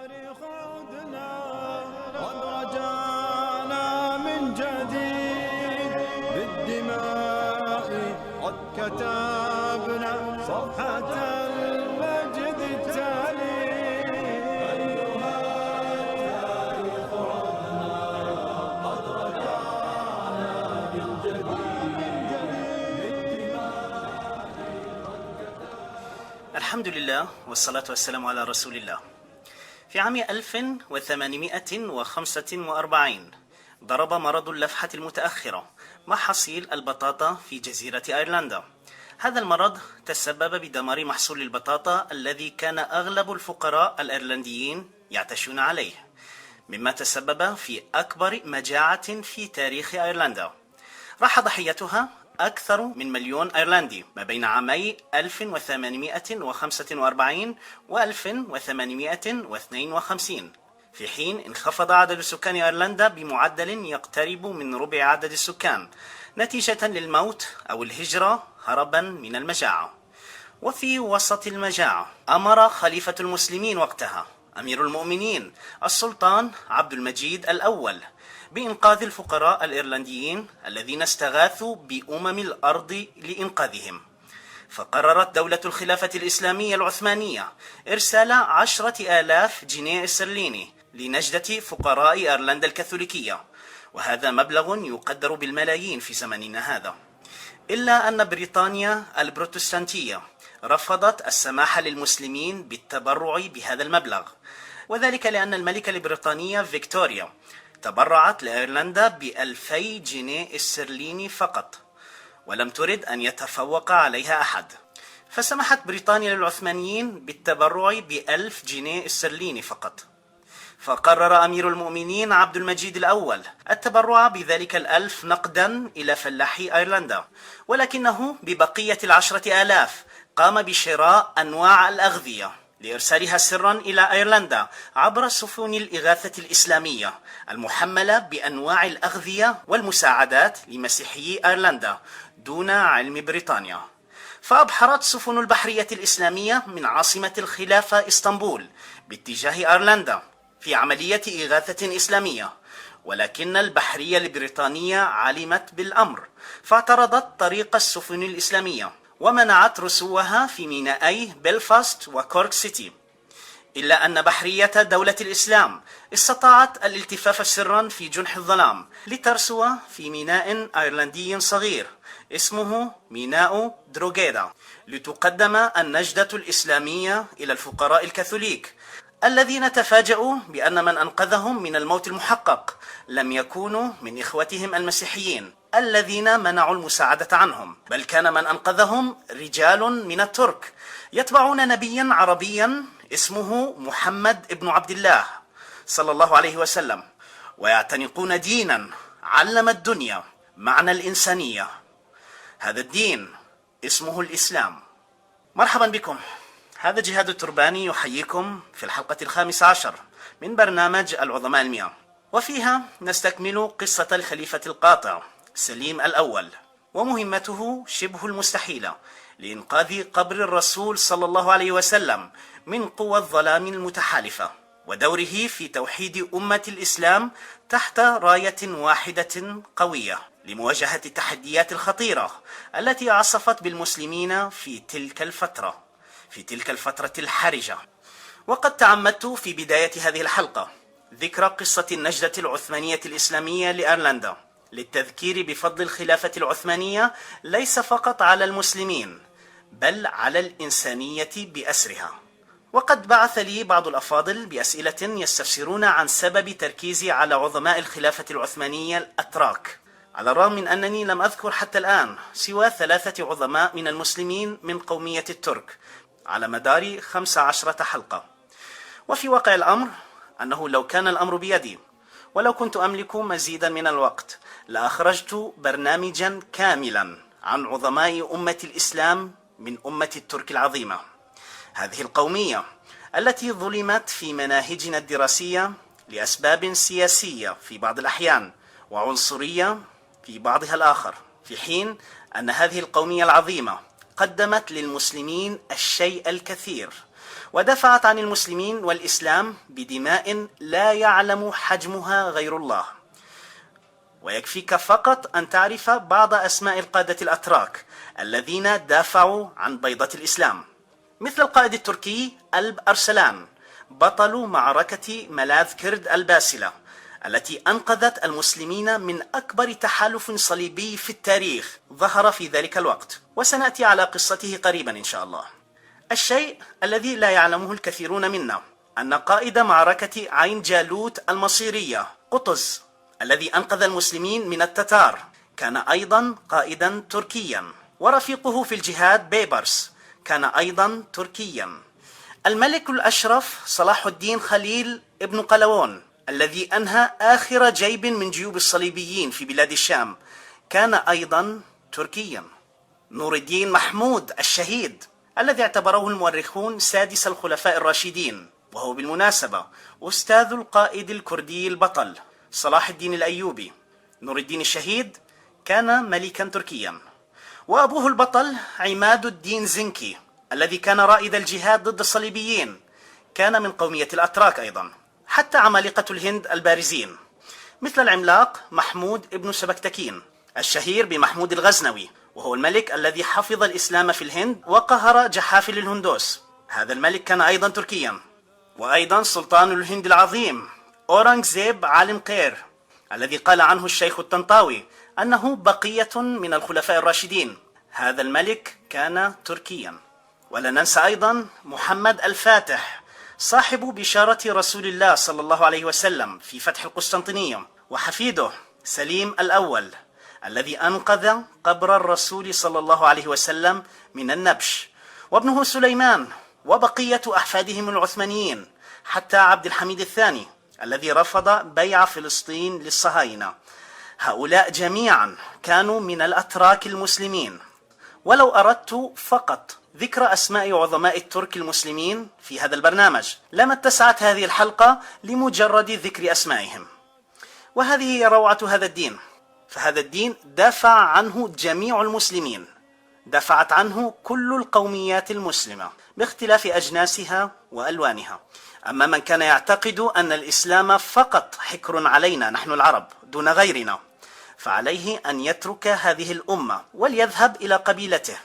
تاريخ عودنا ورجعنا من جديد بالدماء قد كتبنا صفحة المجد التالي. أيها التاريخ عودنا قد رجعنا من جديد بالدماء. الحمد لله والصلاة والسلام على رسول الله. في عام 1845 ضرب مرض اللفحة المتأخرة محاصيل البطاطا في جزيرة أيرلندا. هذا المرض تسبب بدمار محصول البطاطا الذي كان أغلب الفقراء الأيرلنديين يعتشون عليه، مما تسبب في أكبر مجاعة في تاريخ أيرلندا. راح ضحيتها أكثر من مليون أيرلندي ما بين عامي 1845 و 1852، في حين انخفض عدد سكان أيرلندا بمعدل يقترب من ربع عدد السكان نتيجة للموت أو الهجرة هربا من المجاعة. وفي وسط المجاعة أمر خليفة المسلمين وقتها أمير المؤمنين السلطان عبد المجيد الأول بإنقاذ الفقراء الإيرلنديين الذين استغاثوا بأمم الأرض لإنقاذهم. فقررت دولة الخلافة الإسلامية العثمانية إرسال 10,000 جنيه استرليني لنجدة فقراء أيرلندا الكاثوليكية، وهذا مبلغ يقدر بالملايين في زمننا هذا. إلا أن بريطانيا البروتستانتية رفضت السماح للمسلمين بالتبرع بهذا المبلغ، وذلك لأن الملكة البريطانية فيكتوريا تبرعت لأيرلندا ب2,000 جنيه استرليني فقط، ولم ترد أن يتفوق عليها أحد، فسمحت بريطانيا للعثمانيين بالتبرع ب1,000 جنيه استرليني فقط. فقرر أمير المؤمنين عبد المجيد الأول التبرع بذلك 1,000 نقدا إلى فلاحي أيرلندا، ولكنه ببقية 10,000 قام بشراء أنواع الأغذية لإرسالها سرا إلى أيرلندا عبر سفن الإغاثة الإسلامية المحملة بأنواع الأغذية والمساعدات لمسيحيي أيرلندا دون علم بريطانيا. فأبحرت سفن البحرية الإسلامية من عاصمة الخلافة إسطنبول باتجاه أيرلندا في عملية إغاثة إسلامية، ولكن البحرية البريطانية علمت بالأمر فاعترضت طريق السفن الإسلامية ومنعت رسوها في مينائي بلفاست وكورك سيتي. إلا أن بحرية دولة الإسلام استطاعت الالتفاف سرا في جنح الظلام لترسو في ميناء أيرلندي صغير اسمه ميناء دروغيدا، لتقدم النجدة الإسلامية إلى الفقراء الكاثوليك الذين تفاجؤوا بأن من أنقذهم من الموت المحقق لم يكونوا من إخوتهم المسيحيين الذين منعوا المساعدة عنهم، بل كان من أنقذهم رجال من الترك يتبعون نبيا عربيا اسمه محمد ابن عبد الله صلى الله عليه وسلم، ويعتنقون دينا علم الدنيا معنى الإنسانية. هذا الدين اسمه الإسلام. مرحبا بكم، هذا جهاد الترباني يحييكم في الحلقة 15 من برنامج العظماء 100، وفيها نستكمل قصة الخليفة القاطع سليم الأول ومهمته شبه المستحيلة لإنقاذ قبر الرسول صلى الله عليه وسلم من قوى الظلام المتحالفة، ودوره في توحيد أمة الإسلام تحت راية واحدة قوية لمواجهة التحديات الخطيرة التي عصفت بالمسلمين في تلك الفترة الحرجة. وقد تعمدت في بداية هذه الحلقة ذكر قصة النجدة العثمانية الإسلامية لأيرلندا للتذكير بفضل الخلافة العثمانية ليس فقط على المسلمين بل على الإنسانية بأسرها. وقد بعث لي بعض الأفاضل بأسئلة يستفسرون عن سبب تركيزي على عظماء الخلافة العثمانية الأتراك، على الرغم من أنني لم أذكر حتى الآن سوى 3 عظماء من المسلمين من قومية الترك على مدار 15 حلقة. وفي واقع الأمر أنه لو كان الأمر بيدي ولو كنت أملك مزيدا من الوقت لأخرجت برنامجا كاملا عن عظماء أمة الإسلام من أمة الترك العظيمة، هذه القومية التي ظلمت في مناهجنا الدراسية لأسباب سياسية في بعض الأحيان وعنصرية في بعضها الآخر، في حين أن هذه القومية العظيمة قدمت للمسلمين الشيء الكثير ودفعت عن المسلمين والإسلام بدماء لا يعلم حجمها غير الله. ويكفيك فقط أن تعرف بعض أسماء القادة الأتراك الذين دافعوا عن بيضة الإسلام، مثل القائد التركي ألب أرسلان، بطل معركة ملاذ كرد الباسلة التي أنقذت المسلمين من أكبر تحالف صليبي في التاريخ ظهر في ذلك الوقت، وسنأتي على قصته قريبا إن شاء الله. الشيء الذي لا يعلمه الكثيرون منا أن قائد معركة عين جالوت المصيرية قطز الذي أنقذ المسلمين من التتار كان أيضا قائدا تركيا، ورفيقه في الجهاد بيبرس كان أيضا تركيا. الملك الأشرف صلاح الدين خليل ابن قلاوون الذي أنهى آخر جيب من جيوب الصليبيين في بلاد الشام كان أيضا تركيا. نور الدين محمود الشهيد الذي اعتبره المؤرخون سادس الخلفاء الراشدين، وهو بالمناسبة أستاذ القائد الكردي البطل صلاح الدين الأيوبي. نور الدين الشهيد كان ملكا تركيا. وأبوه البطل عماد الدين زنكي الذي كان رائد الجهاد ضد الصليبيين كان من قومية الأتراك أيضا. حتى عمالقة الهند البارزين مثل العملاق محمود ابن سبكتكين الشهير بمحمود الغزنوي، وهو الملك الذي حفظ الإسلام في الهند وقهر جحافل الهندوس، هذا الملك كان أيضا تركيا. وأيضا سلطان الهند العظيم أورانغزيب عالم قير الذي قال عنه الشيخ الطنطاوي أنه بقية من الخلفاء الراشدين، هذا الملك كان تركيا. ولا ننسى أيضا محمد الفاتح صاحب بشارة رسول الله صلى الله عليه وسلم في فتح القسطنطينية، وحفيده سليم الأول الذي أنقذ قبر الرسول صلى الله عليه وسلم من النبش، وابنه سليمان وبقية أحفادهم العثمانيين حتى عبد الحميد الثاني الذي رفض بيع فلسطين للصهاينة. هؤلاء جميعا كانوا من الأتراك المسلمين. ولو أردت فقط ذكر أسماء عظماء الترك المسلمين في هذا البرنامج لما اتسعت هذه الحلقة لمجرد ذكر أسمائهم. وهذه هي روعة هذا الدين، فهذا الدين دافع عنه جميع المسلمين، دفعت عنه كل القوميات المسلمة باختلاف أجناسها وألوانها. أما من كان يعتقد أن الإسلام فقط حكر علينا نحن العرب دون غيرنا، فعليه أن يترك هذه الأمة وليذهب إلى قبيلته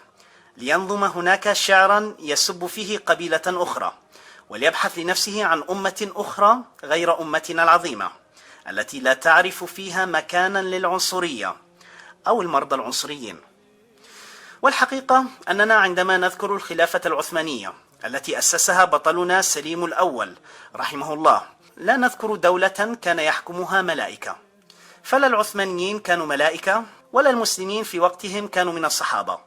لينظم هناك شعرا يسب فيه قبيلة أخرى، وليبحث لنفسه عن أمة أخرى غير أمتنا العظيمة التي لا تعرف فيها مكانا للعنصرية أو المرضى العنصريين. والحقيقة أننا عندما نذكر الخلافة العثمانية التي أسسها بطلنا سليم الأول رحمه الله لا نذكر دولة كان يحكمها ملائكة، فلا العثمانيين كانوا ملائكة ولا المسلمين في وقتهم كانوا من الصحابة.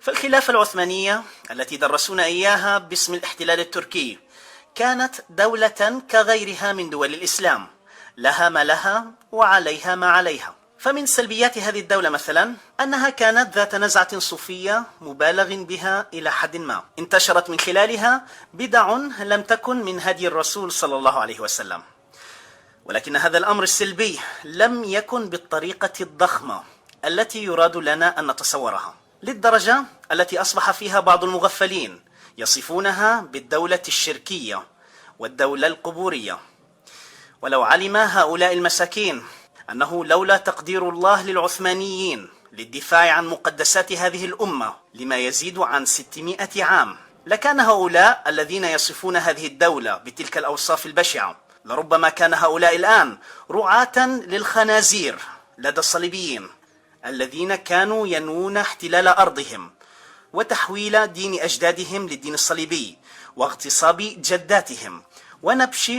فالخلافة العثمانية التي درسونا إياها باسم الاحتلال التركي كانت دولة كغيرها من دول الإسلام، لها ما لها وعليها ما عليها. فمن سلبيات هذه الدولة مثلا أنها كانت ذات نزعة صوفية مبالغ بها إلى حد ما، انتشرت من خلالها بدع لم تكن من هدي الرسول صلى الله عليه وسلم. ولكن هذا الأمر السلبي لم يكن بالطريقة الضخمة التي يراد لنا أن نتصورها، للدرجة التي أصبح فيها بعض المغفلين يصفونها بالدولة الشركية والدولة القبورية. ولو علم هؤلاء المساكين أنه لولا تقدير الله للعثمانيين للدفاع عن مقدسات هذه الأمة لما يزيد عن 600 عام، لكان هؤلاء الذين يصفون هذه الدولة بتلك الأوصاف البشعة لربما كان هؤلاء الآن رعاة للخنازير لدى الصليبيين الذين كانوا ينوون احتلال أرضهم وتحويل دين أجدادهم للدين الصليبي واغتصاب جداتهم ونبش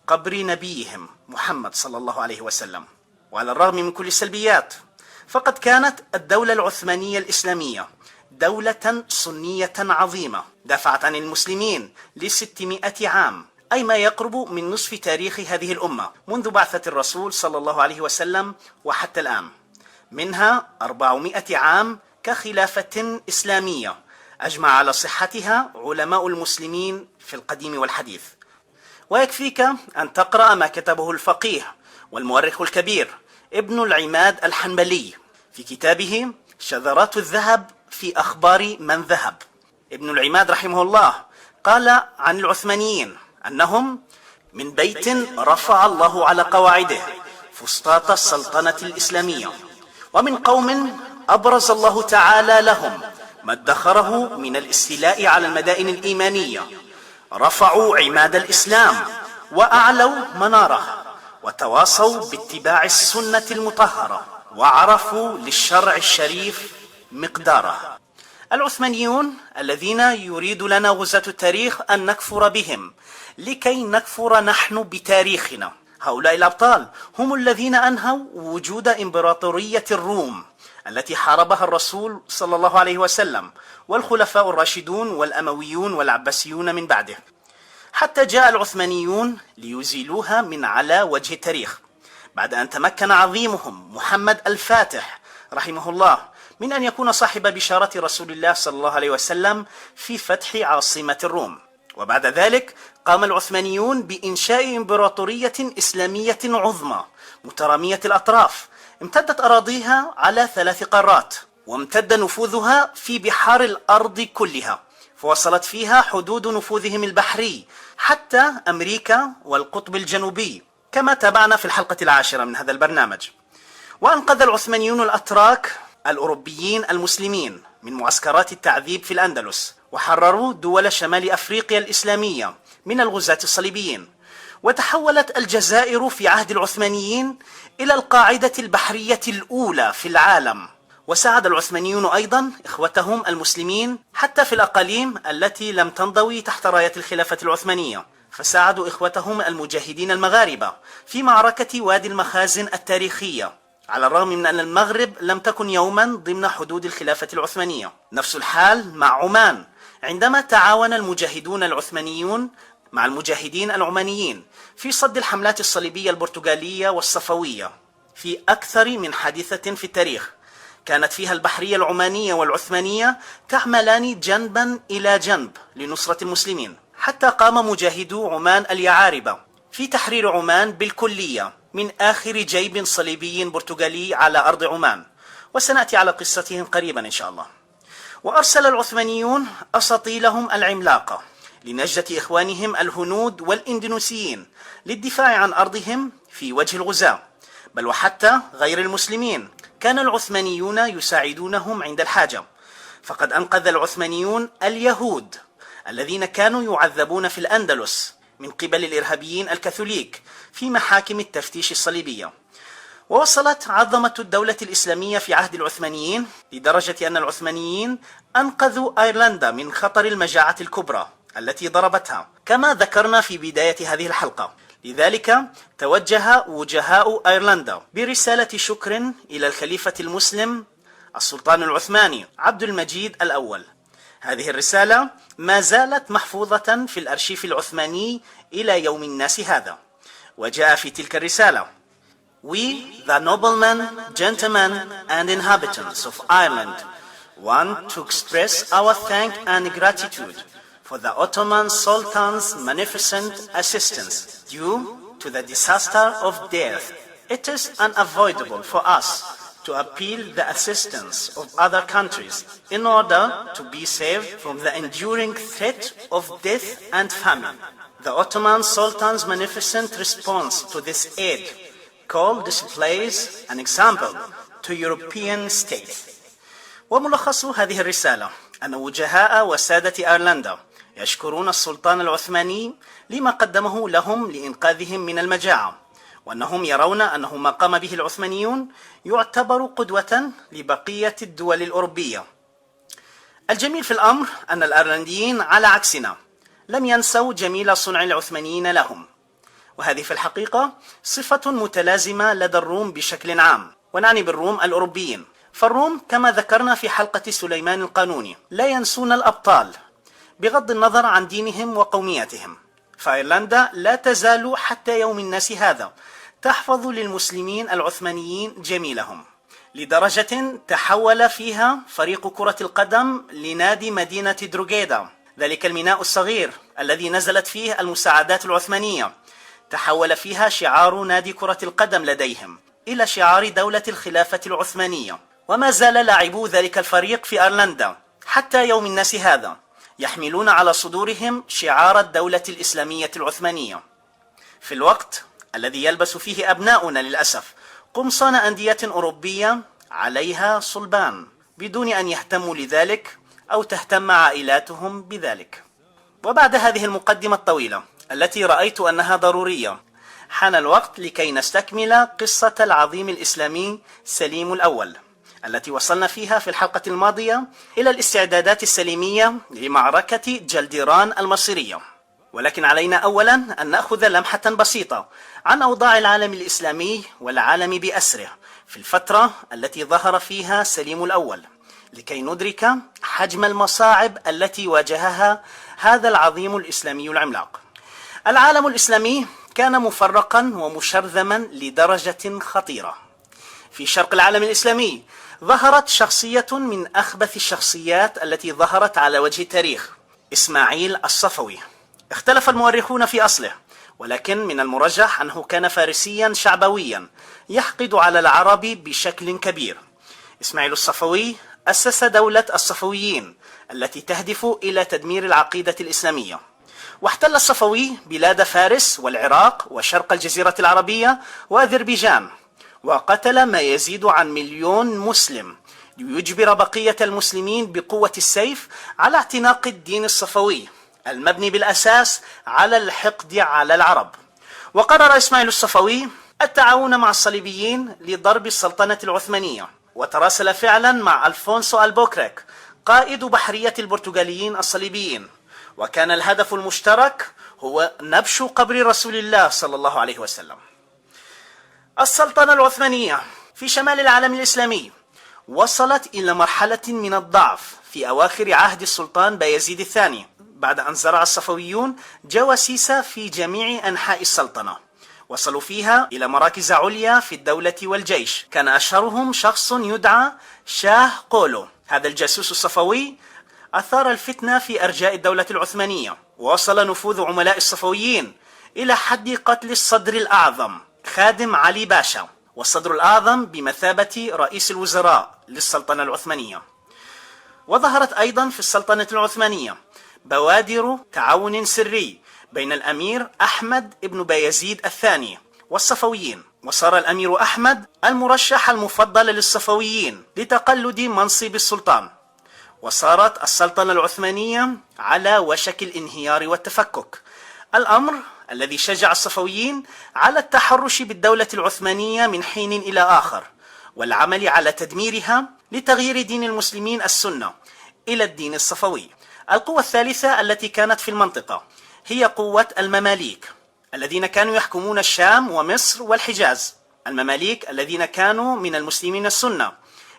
قبر نبيهم محمد صلى الله عليه وسلم. وعلى الرغم من كل السلبيات فقد كانت الدولة العثمانية الإسلامية دولة سنية عظيمة دافعت عن المسلمين ل600 عام، أي ما يقرب من نصف تاريخ هذه الأمة منذ بعثة الرسول صلى الله عليه وسلم وحتى الآن، منها 400 عام كخلافة إسلامية أجمع على صحتها علماء المسلمين في القديم والحديث. ويكفيك أن تقرأ ما كتبه الفقيه والمؤرخ الكبير ابن العماد الحنبلي في كتابه شذرات الذهب في أخبار من ذهب. ابن العماد رحمه الله قال عن العثمانيين أنهم من بيت رفع الله على قواعده فسطاط السلطنة الإسلامية، ومن قوم أبرز الله تعالى لهم ما ادخره من الاستيلاء على المدائن الإيمانية، رفعوا عماد الإسلام وأعلوا مناره، وتواصوا باتباع السنة المطهرة، وعرفوا للشرع الشريف مقداره. العثمانيون الذين يريد لنا غزاة التاريخ أن نكفر بهم لكي نكفر نحن بتاريخنا. هؤلاء الأبطال هم الذين أنهوا وجود إمبراطورية الروم التي حاربها الرسول صلى الله عليه وسلم والخلفاء الراشدون والأمويون والعباسيون من بعده، حتى جاء العثمانيون ليزيلوها من على وجه التاريخ، بعد أن تمكن عظيمهم محمد الفاتح رحمه الله من أن يكون صاحب بشارة رسول الله صلى الله عليه وسلم في فتح عاصمة الروم. وبعد ذلك قام العثمانيون بإنشاء إمبراطورية إسلامية عظمى مترامية الأطراف، امتدت أراضيها على 3 قارات، وامتد نفوذها في بحار الأرض كلها، فوصلت فيها حدود نفوذهم البحري حتى أمريكا والقطب الجنوبي، كما تابعنا في الحلقة 10 من هذا البرنامج. وأنقذ العثمانيون الأتراك الأوروبيين المسلمين من معسكرات التعذيب في الأندلس، وحرروا دول شمال أفريقيا الإسلامية من الغزاة الصليبيين، وتحولت الجزائر في عهد العثمانيين إلى القاعدة البحرية الأولى في العالم. وساعد العثمانيون أيضا إخوتهم المسلمين حتى في الأقاليم التي لم تنضوي تحت راية الخلافة العثمانية، فساعدوا إخوتهم المجاهدين المغاربة في معركة وادي المخازن التاريخية، على الرغم من أن المغرب لم تكن يوما ضمن حدود الخلافة العثمانية. نفس الحال مع عمان، عندما تعاون المجاهدون العثمانيون مع المجاهدين العمانيين في صد الحملات الصليبية البرتغالية والصفوية في أكثر من حادثة في التاريخ، كانت فيها البحرية العمانية والعثمانية تعملان جنبا إلى جنب لنصرة المسلمين، حتى قام مجاهدو عمان اليعاربة في تحرير عمان بالكلية من آخر جيب صليبي برتغالي على أرض عمان، وسنأتي على قصتهم قريبا إن شاء الله. وأرسل العثمانيون أساطيلهم العملاقة لنجدة إخوانهم الهنود والإندونيسيين للدفاع عن أرضهم في وجه الغزاة، بل وحتى غير المسلمين كان العثمانيون يساعدونهم عند الحاجة، فقد أنقذ العثمانيون اليهود الذين كانوا يعذبون في الأندلس من قبل الإرهابيين الكاثوليك في محاكم التفتيش الصليبية. ووصلت عظمة الدولة الإسلامية في عهد العثمانيين لدرجة أن العثمانيين أنقذوا أيرلندا من خطر المجاعة الكبرى التي ضربتها، كما ذكرنا في بداية هذه الحلقة. لذلك توجه وجهاء أيرلندا برسالة شكر إلى الخليفة المسلم السلطان العثماني عبد المجيد الأول. هذه الرسالة ما زالت محفوظة في الأرشيف العثماني إلى يوم الناس هذا، وجاء في تلك الرسالة: We, the noblemen, gentlemen and inhabitants of Ireland, want to express our thanks and gratitude for the Ottoman Sultan's magnificent assistance due to the disaster of death. It is unavoidable for us to appeal the assistance of other countries in order to be saved from the enduring threat of death and famine. The Ottoman Sultan's magnificent response to this aid call displays an example to European states. وملخص هذه الرسالة أن وجهاء وسادة أيرلندا يشكرون السلطان العثماني لما قدمه لهم لإنقاذهم من المجاعة، وأنهم يرون أنه ما قام به العثمانيون يعتبر قدوة لبقية الدول الأوروبية. الجميل في الأمر أن الأيرلنديين على عكسنا لم ينسوا جميل صنع العثمانيين لهم، وهذه في الحقيقة صفة متلازمة لدى الروم بشكل عام، ونعني بالروم الأوروبيين. فالروم كما ذكرنا في حلقة سليمان القانوني لا ينسون الأبطال بغض النظر عن دينهم وقوميتهم، فأيرلندا لا تزال حتى يوم الناس هذا تحفظ للمسلمين العثمانيين جميلهم، لدرجة تحول فيها فريق كرة القدم لنادي مدينة دروغيدا، ذلك الميناء الصغير الذي نزلت فيه المساعدات العثمانية، تحول فيها شعار نادي كرة القدم لديهم إلى شعار دولة الخلافة العثمانية. وما زال لاعبو ذلك الفريق في أيرلندا حتى يوم الناس هذا يحملون على صدورهم شعار الدولة الإسلامية العثمانية، في الوقت الذي يلبس فيه أبناؤنا للأسف قمصان أندية أوروبية عليها صلبان بدون أن يهتموا لذلك أو تهتم عائلاتهم بذلك. وبعد هذه المقدمة الطويلة التي رأيت أنها ضرورية، حان الوقت لكي نستكمل قصة العظيم الإسلامي سليم الأول التي وصلنا فيها في الحلقة الماضية إلى الاستعدادات السليمية لمعركة جلديران المصيرية. ولكن علينا أولا أن نأخذ لمحة بسيطة عن أوضاع العالم الإسلامي والعالم بأسره في الفترة التي ظهر فيها سليم الأول، لكي ندرك حجم المصاعب التي واجهها هذا العظيم الإسلامي العملاق. العالم الإسلامي كان مفرقا ومشرذما لدرجة خطيرة. في شرق العالم الإسلامي ظهرت شخصية من أخبث الشخصيات التي ظهرت على وجه التاريخ، إسماعيل الصفوي. اختلف المؤرخون في أصله، ولكن من المرجح أنه كان فارسيا شعبويا يحقد على العرب بشكل كبير. إسماعيل الصفوي أسس دولة الصفويين التي تهدف إلى تدمير العقيدة الإسلامية، واحتل الصفوي بلاد فارس والعراق وشرق الجزيرة العربية وأذربيجان، وقتل ما يزيد عن 1,000,000 مسلم ليجبر بقية المسلمين بقوة السيف على اعتناق الدين الصفوي المبني بالأساس على الحقد على العرب. وقرر إسماعيل الصفوي التعاون مع الصليبيين لضرب السلطنة العثمانية، وتراسل فعلا مع ألفونسو البوكريك قائد بحرية البرتغاليين الصليبيين، وكان الهدف المشترك هو نبش قبر رسول الله صلى الله عليه وسلم. السلطنة العثمانية في شمال العالم الإسلامي وصلت إلى مرحلة من الضعف في أواخر عهد السلطان بايزيد الثاني، بعد أن زرع الصفويون جواسيس في جميع أنحاء السلطنة، وصلوا فيها إلى مراكز عليا في الدولة والجيش. كان أشهرهم شخص يدعى شاه قولو. هذا الجاسوس الصفوي أثار الفتنة في أرجاء الدولة العثمانية، ووصل نفوذ عملاء الصفويين إلى حد قتل الصدر الأعظم خادم علي باشا، والصدر الأعظم بمثابة رئيس الوزراء للسلطنة العثمانية. وظهرت أيضا في السلطنة العثمانية بوادر تعاون سري بين الأمير أحمد بن بايزيد الثاني والصفويين، وصار الأمير أحمد المرشح المفضل للصفويين لتقلد منصب السلطان، وصارت السلطنة العثمانية على وشك الانهيار والتفكك، الأمر الذي شجع الصفويين على التحرش بالدولة العثمانية من حين إلى آخر والعمل على تدميرها لتغيير دين المسلمين السنة إلى الدين الصفوي. القوة الثالثة التي كانت في المنطقة هي قوة المماليك الذين كانوا يحكمون الشام ومصر والحجاز. المماليك الذين كانوا من المسلمين السنة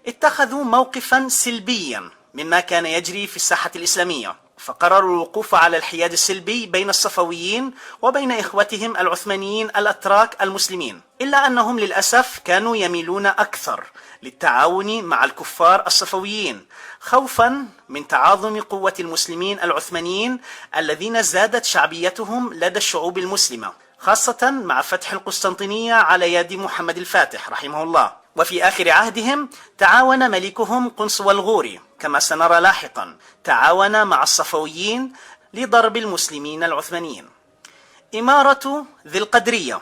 اتخذوا موقفا سلبيا مما كان يجري في الساحة الإسلامية، فقرروا الوقوف على الحياد السلبي بين الصفويين وبين إخوتهم العثمانيين الأتراك المسلمين، إلا أنهم للأسف كانوا يميلون أكثر للتعاون مع الكفار الصفويين خوفا من تعاظم قوة المسلمين العثمانيين الذين زادت شعبيتهم لدى الشعوب المسلمة، خاصة مع فتح القسطنطينية على يد محمد الفاتح رحمه الله. وفي آخر عهدهم تعاون ملكهم قنصو الغوري كما سنرى لاحقا، تعاون مع الصفويين لضرب المسلمين العثمانيين. إمارة ذي القدرية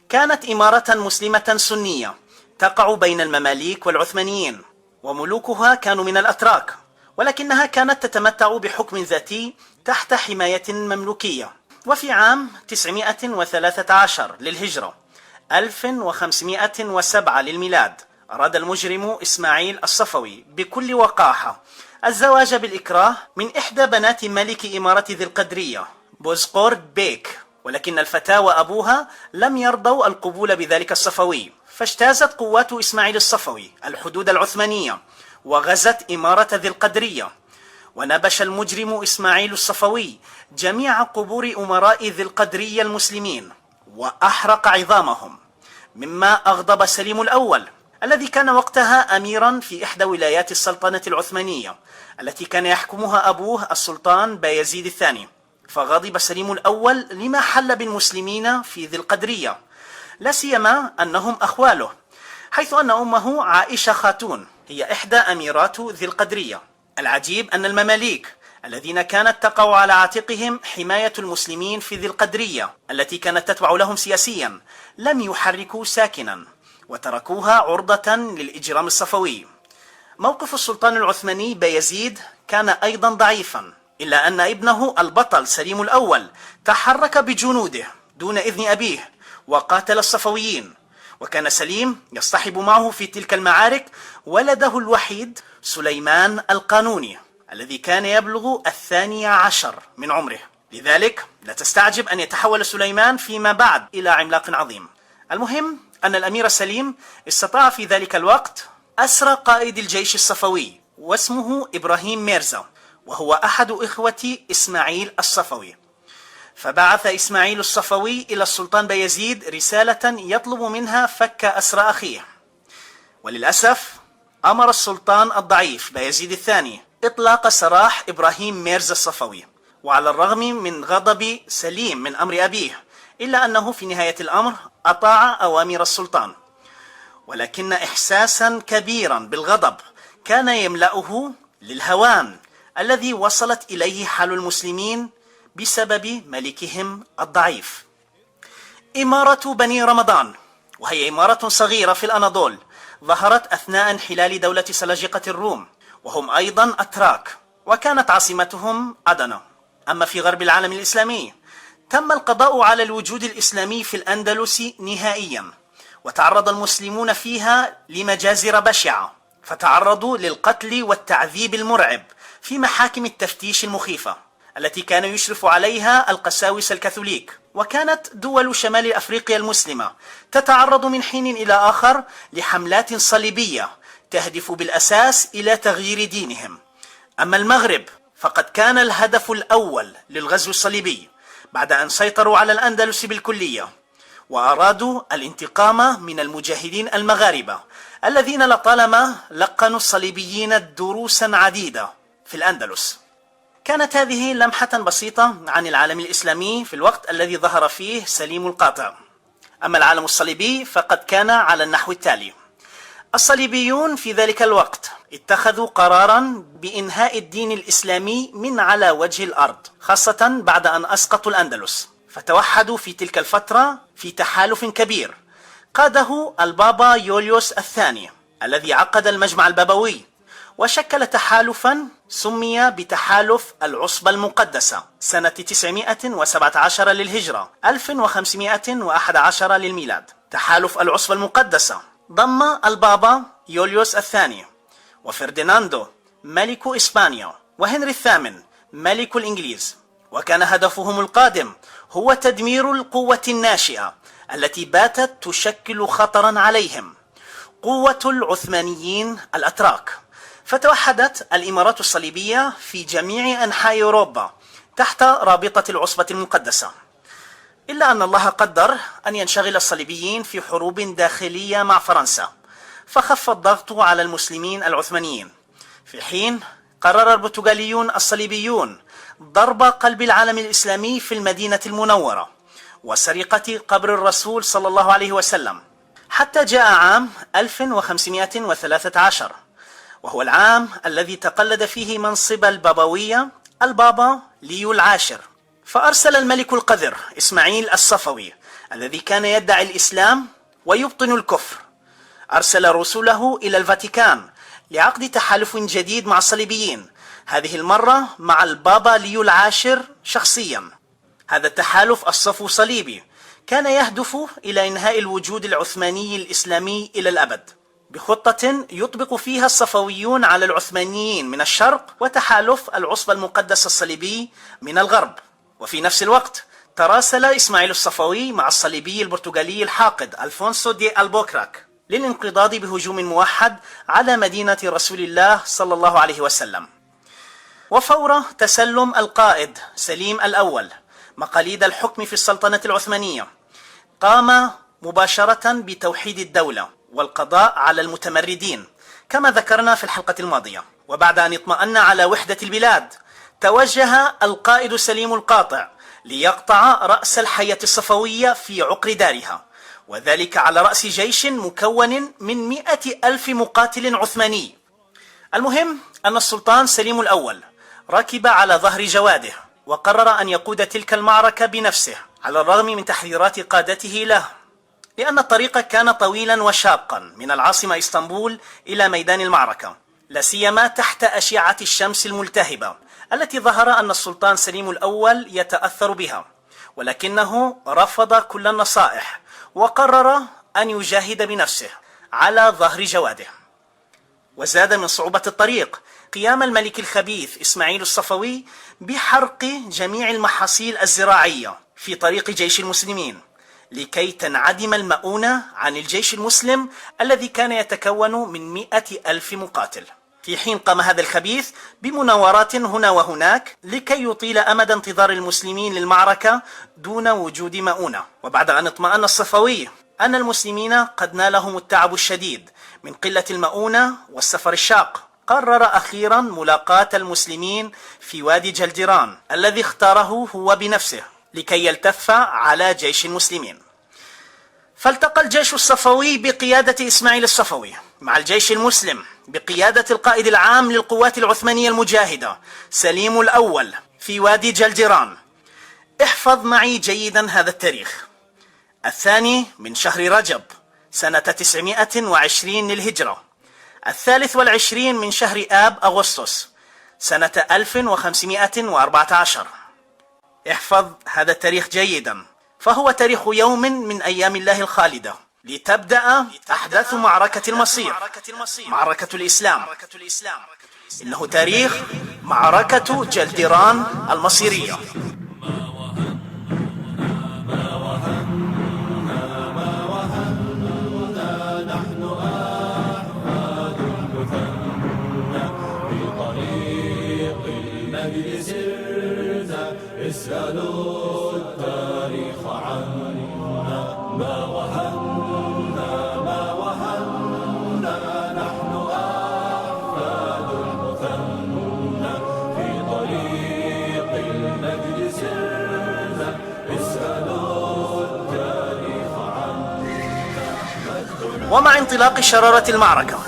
كانت إمارة مسلمة سنية تقع بين المماليك والعثمانيين، وملوكها كانوا من الأتراك، ولكنها كانت تتمتع بحكم ذاتي تحت حماية مملوكية. وفي عام 913 للهجرة 1507 للميلاد أراد المجرم إسماعيل الصفوي بكل وقاحة الزواج بالإكراه من إحدى بنات ملك إمارة ذي القدرية بوزقورد بيك، ولكن الفتاة وأبوها لم يرضوا القبول بذلك الصفوي، فاجتازت قوات إسماعيل الصفوي الحدود العثمانية وغزت إمارة ذي القدرية، ونبش المجرم إسماعيل الصفوي جميع قبور أمراء ذي القدرية المسلمين وأحرق عظامهم، مما أغضب سليم الأول الذي كان وقتها أميرا في إحدى ولايات السلطنة العثمانية التي كان يحكمها أبوه السلطان بايزيد الثاني. فغضب سليم الأول لما حل بالمسلمين في ذي القدرية، لا سيما أنهم أخواله، حيث أن أمه عائشة خاتون هي إحدى أميرات ذي القدرية. العجيب أن المماليك الذين كانت تقع على عاتقهم حماية المسلمين في ذي القدرية التي كانت تتبع لهم سياسيا لم يحركوا ساكنا، وتركوها عرضة للإجرام الصفوي. موقف السلطان العثماني بايزيد كان أيضا ضعيفا، إلا أن ابنه البطل سليم الأول تحرك بجنوده دون إذن أبيه وقاتل الصفويين، وكان سليم يصطحب معه في تلك المعارك ولده الوحيد سليمان القانوني الذي كان يبلغ 12 من عمره. لذلك لا تستعجب أن يتحول سليمان فيما بعد إلى عملاق عظيم. المهم أن الأمير سليم استطاع في ذلك الوقت أسر قائد الجيش الصفوي واسمه إبراهيم ميرزا، وهو أحد إخوة إسماعيل الصفوي. فبعث إسماعيل الصفوي إلى السلطان بايزيد رسالة يطلب منها فك أسر أخيه، وللأسف أمر السلطان الضعيف بايزيد الثاني إطلاق سراح إبراهيم ميرزا الصفوي، وعلى الرغم من غضب سليم من أمر أبيه إلا أنه في نهاية الأمر أطاع أوامر السلطان. ولكن إحساسا كبيرا بالغضب كان يملأه للهوان الذي وصلت إليه حال المسلمين بسبب ملكهم الضعيف. إمارة بني رمضان، وهي إمارة صغيرة في الأناضول، ظهرت أثناء انحلال دولة سلاجقة الروم، وهم أيضا أتراك، وكانت عاصمتهم أدنا. أما في غرب العالم الإسلامي تم القضاء على الوجود الإسلامي في الأندلس نهائيا، وتعرض المسلمون فيها لمجازر بشعة، فتعرضوا للقتل والتعذيب المرعب في محاكم التفتيش المخيفة التي كان يشرف عليها القساوسة الكاثوليك. وكانت دول شمال أفريقيا المسلمة تتعرض من حين إلى آخر لحملات صليبية تهدف بالأساس إلى تغيير دينهم. أما المغرب فقد كان الهدف الأول للغزو الصليبي بعد أن سيطروا على الأندلس بالكلية، وأرادوا الانتقام من المجاهدين المغاربة الذين لطالما لقنوا الصليبيين دروسا عديدة في الأندلس. كانت هذه لمحة بسيطة عن العالم الإسلامي في الوقت الذي ظهر فيه سليم القاطع. أما العالم الصليبي فقد كان على النحو التالي: الصليبيون في ذلك الوقت اتخذوا قرارا بإنهاء الدين الإسلامي من على وجه الأرض، خاصة بعد أن أسقطوا الأندلس، فتوحدوا في تلك الفترة في تحالف كبير قاده البابا يوليوس الثاني الذي عقد المجمع البابوي، وشكل تحالفا سمي بتحالف العصبة المقدسة سنة 917 للهجرة 1511 للميلاد. تحالف العصبة المقدسة ضم البابا يوليوس الثاني وفرديناندو ملك إسبانيا وهنري الثامن ملك الإنجليز، وكان هدفهم القادم هو تدمير القوة الناشئة التي باتت تشكل خطرا عليهم، قوة العثمانيين الأتراك. فتوحدت الإمارات الصليبية في جميع أنحاء أوروبا تحت رابطة العصبة المقدسة، إلا أن الله قدر أن ينشغل الصليبيين في حروب داخلية مع فرنسا، فخف الضغط على المسلمين العثمانيين، في حين قرر البرتغاليون الصليبيون ضرب قلب العالم الإسلامي في المدينة المنورة وسرقة قبر الرسول صلى الله عليه وسلم، حتى جاء عام 1513 وهو العام الذي تقلد فيه منصب البابوية البابا ليو العاشر. فأرسل الملك القذر إسماعيل الصفوي الذي كان يدعي الإسلام ويبطن الكفر، أرسل رسله إلى الفاتيكان لعقد تحالف جديد مع الصليبيين، هذه المرة مع البابا ليو العاشر شخصيا. هذا التحالف الصفو صليبي كان يهدف إلى إنهاء الوجود العثماني الإسلامي إلى الأبد، بخطة يطبق فيها الصفويون على العثمانيين من الشرق وتحالف العصبة المقدسة الصليبي من الغرب. وفي نفس الوقت تراسل إسماعيل الصفوي مع الصليبي البرتغالي الحاقد ألفونسو دي ألبوكراك للانقضاض بهجوم موحد على مدينة رسول الله صلى الله عليه وسلم. وفور تسلم القائد سليم الأول مقاليد الحكم في السلطنة العثمانية، قام مباشرة بتوحيد الدولة والقضاء على المتمردين كما ذكرنا في الحلقة الماضية. وبعد أن اطمأن على وحدة البلاد توجه القائد سليم القاطع ليقطع رأس الحية الصفوية في عقر دارها، وذلك على رأس جيش مكون من 100,000 مقاتل عثماني. المهم أن السلطان سليم الأول ركب على ظهر جواده وقرر أن يقود تلك المعركة بنفسه على الرغم من تحذيرات قادته له، لأن الطريق كان طويلا وشاقا من العاصمة إسطنبول إلى ميدان المعركة، لا سيما تحت أشعة الشمس الملتهبة التي ظهر أن السلطان سليم الأول يتأثر بها، ولكنه رفض كل النصائح وقرر أن يجاهد بنفسه على ظهر جواده. وزاد من صعوبة الطريق قيام الملك الخبيث إسماعيل الصفوي بحرق جميع المحاصيل الزراعية في طريق جيش المسلمين لكي تنعدم المؤونة عن الجيش المسلم الذي كان يتكون من 100,000 مقاتل، في حين قام هذا الخبيث بمناورات هنا وهناك لكي يطيل أمد انتظار المسلمين للمعركة دون وجود مؤونة. وبعد أن اطمأن الصفوي أن المسلمين قد نالهم التعب الشديد من قلة المؤونة والسفر الشاق، قرر أخيرا ملاقاة المسلمين في وادي جلدران الذي اختاره هو بنفسه لكي يلتف على جيش المسلمين. فالتقى الجيش الصفوي بقيادة إسماعيل الصفوي مع الجيش المسلم بقيادة القائد العام للقوات العثمانية المجاهدة سليم الأول في وادي جلدران. احفظ معي جيدا هذا التاريخ: 2 من شهر رجب سنة 920 للهجرة، 23 من شهر آب أغسطس سنة 1514. احفظ هذا التاريخ جيدا، فهو تاريخ يوم من أيام الله الخالدة لتبدأ أحداث معركة المصير، معركة الإسلام. إنه تاريخ معركة جلدران المصيرية. اسألوا التاريخ عنا ما وهنا نحن أحفاد المثنى في طريق المجد سرنا اسألوا التاريخ عنا. ومع انطلاق شرارة المعركة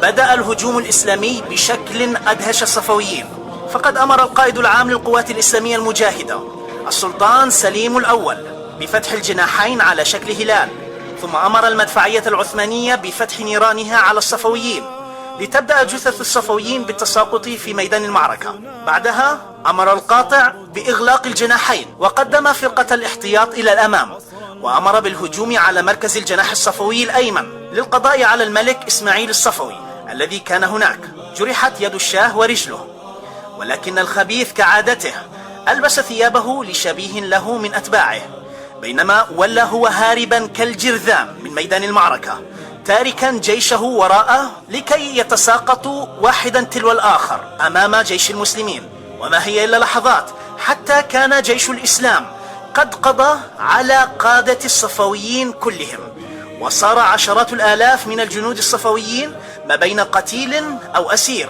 بدأ الهجوم الإسلامي بشكل أدهش الصفويين، فقد أمر القائد العام للقوات الإسلامية المجاهدة السلطان سليم الأول بفتح الجناحين على شكل هلال، ثم أمر المدفعية العثمانية بفتح نيرانها على الصفويين لتبدأ جثث الصفويين بالتساقط في ميدان المعركة. بعدها أمر القاطع بإغلاق الجناحين وقدم فرقة الاحتياط إلى الأمام، وأمر بالهجوم على مركز الجناح الصفوي الأيمن للقضاء على الملك إسماعيل الصفوي الذي كان هناك. جرحت يد الشاه ورجله، ولكن الخبيث كعادته ألبس ثيابه لشبيه له من أتباعه، بينما ولى هو هاربا كالجرذام من ميدان المعركة تاركا جيشه وراءه لكي يتساقطوا واحدا تلو الآخر أمام جيش المسلمين. وما هي إلا لحظات حتى كان جيش الإسلام قد قضى على قادة الصفويين كلهم، وصار عشرات الآلاف من الجنود الصفويين ما بين قتيل أو أسير.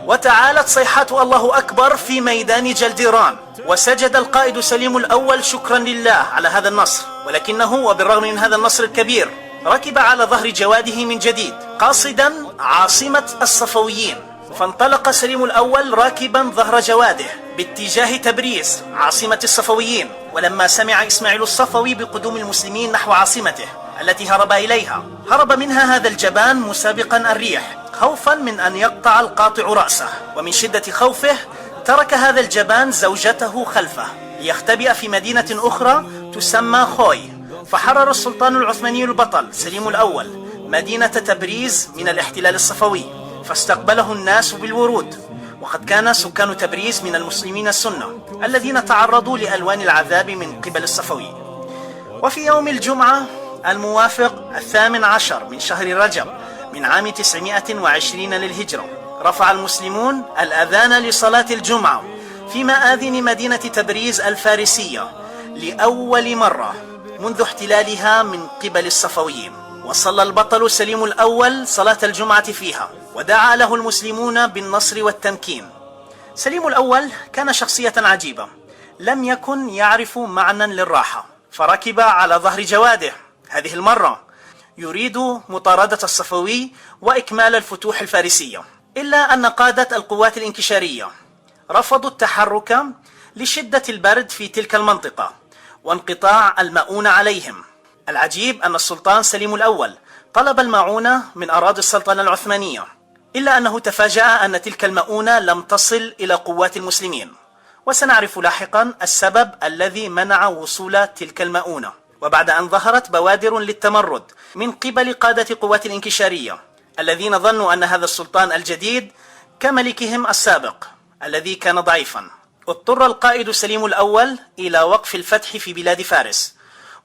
وتعالت صيحات الله أكبر في ميدان جلدران، وسجد القائد سليم الأول شكرا لله على هذا النصر، ولكنه وبالرغم من هذا النصر الكبير ركب على ظهر جواده من جديد قاصدا عاصمة الصفويين. فانطلق سليم الأول راكبا ظهر جواده باتجاه تبريز عاصمة الصفويين، ولما سمع إسماعيل الصفوي بقدوم المسلمين نحو عاصمته التي هرب إليها، هرب منها هذا الجبان مسابقا الريح خوفا من أن يقطع القاطع رأسه، ومن شدة خوفه ترك هذا الجبان زوجته خلفه ليختبئ في مدينة أخرى تسمى خوي. فحرر السلطان العثماني البطل سليم الأول مدينة تبريز من الاحتلال الصفوي، فاستقبله الناس بالورود، وقد كان سكان تبريز من المسلمين السنة الذين تعرضوا لألوان العذاب من قبل الصفوي. وفي يوم الجمعة الموافق 18 من شهر رجب من عام 920 للهجرة رفع المسلمون الأذان لصلاة الجمعة في مآذن مدينة تبريز الفارسية لأول مرة منذ احتلالها من قبل الصفويين، وصلى البطل سليم الأول صلاة الجمعة فيها، ودعا له المسلمون بالنصر والتمكين. سليم الأول كان شخصية عجيبة، لم يكن يعرف معنى للراحة، فركب على ظهر جواده هذه المرة يريد مطاردة الصفوي وإكمال الفتوح الفارسية، إلا أن قادة القوات الانكشارية رفضوا التحرك لشدة البرد في تلك المنطقة وانقطاع المؤونة عليهم. العجيب أن السلطان سليم الأول طلب المعونة من أراضي السلطنة العثمانية، إلا أنه تفاجأ أن تلك المؤونة لم تصل إلى قوات المسلمين، وسنعرف لاحقا السبب الذي منع وصول تلك المؤونة. وبعد أن ظهرت بوادر للتمرد من قبل قادة قوات الانكشارية الذين ظنوا أن هذا السلطان الجديد كملكهم السابق الذي كان ضعيفا، اضطر القائد سليم الأول إلى وقف الفتح في بلاد فارس،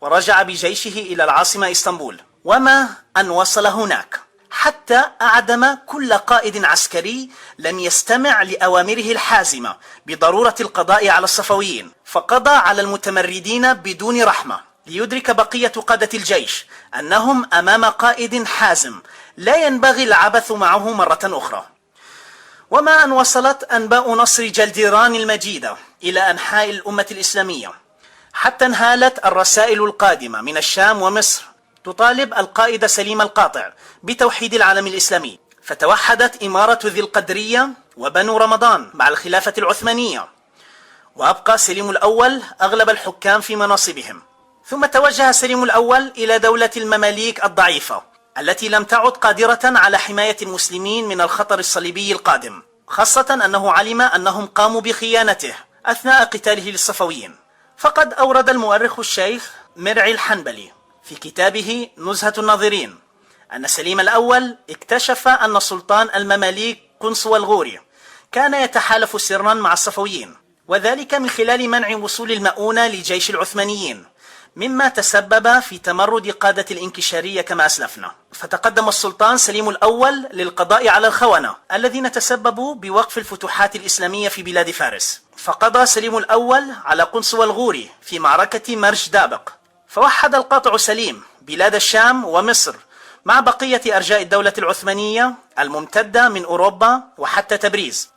ورجع بجيشه إلى العاصمة إسطنبول. وما أن وصل هناك حتى أعدم كل قائد عسكري لم يستمع لأوامره الحازمة بضرورة القضاء على الصفويين، فقضى على المتمردين بدون رحمة، ليدرك بقية قادة الجيش أنهم أمام قائد حازم لا ينبغي العبث معه مرة أخرى. وما أن وصلت أنباء نصر جلديران المجيدة إلى أنحاء الأمة الإسلامية، حتى انهالت الرسائل القادمة من الشام ومصر تطالب القائد سليم القاطع بتوحيد العالم الإسلامي، فتوحدت إمارة ذي القدرية وبنو رمضان مع الخلافة العثمانية، وأبقى سليم الأول أغلب الحكام في مناصبهم. ثم توجه سليم الأول إلى دولة المماليك الضعيفة التي لم تعد قادرة على حماية المسلمين من الخطر الصليبي القادم، خاصة أنه علم أنهم قاموا بخيانته أثناء قتاله للصفويين. فقد أورد المؤرخ الشيخ مرعي الحنبلي في كتابه نزهة الناظرين أن سليم الأول اكتشف أن سلطان المماليك قنصو الغوري كان يتحالف سرا مع الصفويين، وذلك من خلال منع وصول المؤونة لجيش العثمانيين، مما تسبب في تمرد قادة الانكشارية كما أسلفنا. فتقدم السلطان سليم الأول للقضاء على الخونة الذين تسببوا بوقف الفتوحات الإسلامية في بلاد فارس، فقضى سليم الأول على قنصو الغوري في معركة مرج دابق، فوحد القاطع سليم بلاد الشام ومصر مع بقية أرجاء الدولة العثمانية الممتدة من أوروبا وحتى تبريز.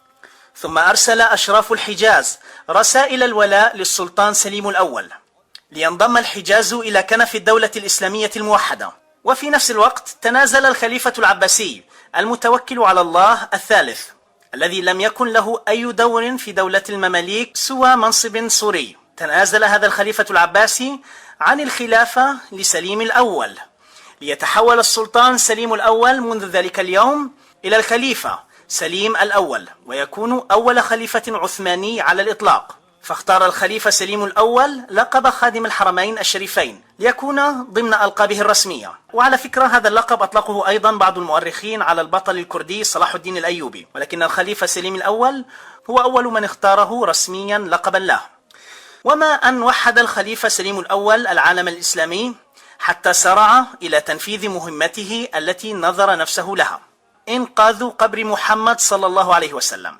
ثم أرسل أشراف الحجاز رسائل الولاء للسلطان سليم الأول لينضم الحجاز إلى كنف الدولة الإسلامية الموحدة. وفي نفس الوقت تنازل الخليفة العباسي المتوكل على الله الثالث الذي لم يكن له أي دور في دولة المماليك سوى منصب سوري، تنازل هذا الخليفة العباسي عن الخلافة لسليم الأول، ليتحول السلطان سليم الأول منذ ذلك اليوم إلى الخليفة سليم الأول، ويكون أول خليفة عثماني على الإطلاق. فاختار الخليفة سليم الأول لقب خادم الحرمين الشريفين ليكون ضمن ألقابه الرسمية. وعلى فكرة هذا اللقب أطلقه أيضا بعض المؤرخين على البطل الكردي صلاح الدين الأيوبي، ولكن الخليفة سليم الأول هو أول من اختاره رسميا لقبا له. وما أن وحد الخليفة سليم الأول العالم الإسلامي حتى سرع إلى تنفيذ مهمته التي نظر نفسه لها: إنقاذ قبر محمد صلى الله عليه وسلم،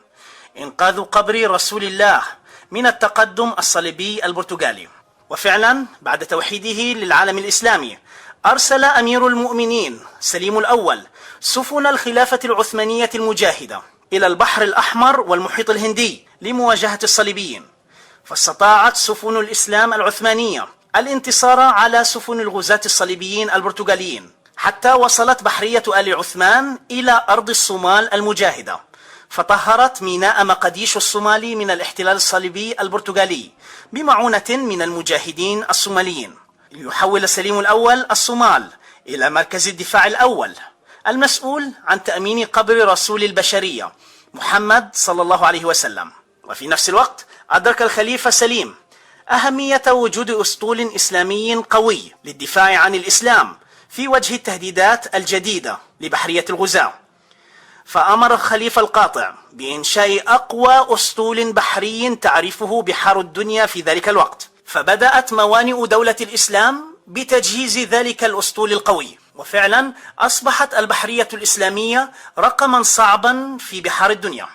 إنقاذ قبر رسول الله من التقدم الصليبي البرتغالي. وفعلا بعد توحيده للعالم الإسلامي أرسل أمير المؤمنين سليم الأول سفن الخلافة العثمانية المجاهدة إلى البحر الأحمر والمحيط الهندي لمواجهة الصليبيين، فاستطاعت سفن الإسلام العثمانية الانتصار على سفن الغزاة الصليبيين البرتغاليين، حتى وصلت بحرية آل عثمان إلى أرض الصومال المجاهدة، فطهرت ميناء مقديشو الصومالي من الاحتلال الصليبي البرتغالي بمعونة من المجاهدين الصوماليين، ليحول سليم الأول الصومال إلى مركز الدفاع الأول المسؤول عن تأمين قبر رسول البشرية محمد صلى الله عليه وسلم. وفي نفس الوقت أدرك الخليفة سليم أهمية وجود أسطول إسلامي قوي للدفاع عن الإسلام في وجه التهديدات الجديدة لبحرية الغزاة، فأمر الخليفة القاطع بإنشاء أقوى أسطول بحري تعرفه بحار الدنيا في ذلك الوقت، فبدأت موانئ دولة الإسلام بتجهيز ذلك الأسطول القوي، وفعلا أصبحت البحرية الإسلامية رقما صعبا في بحار الدنيا.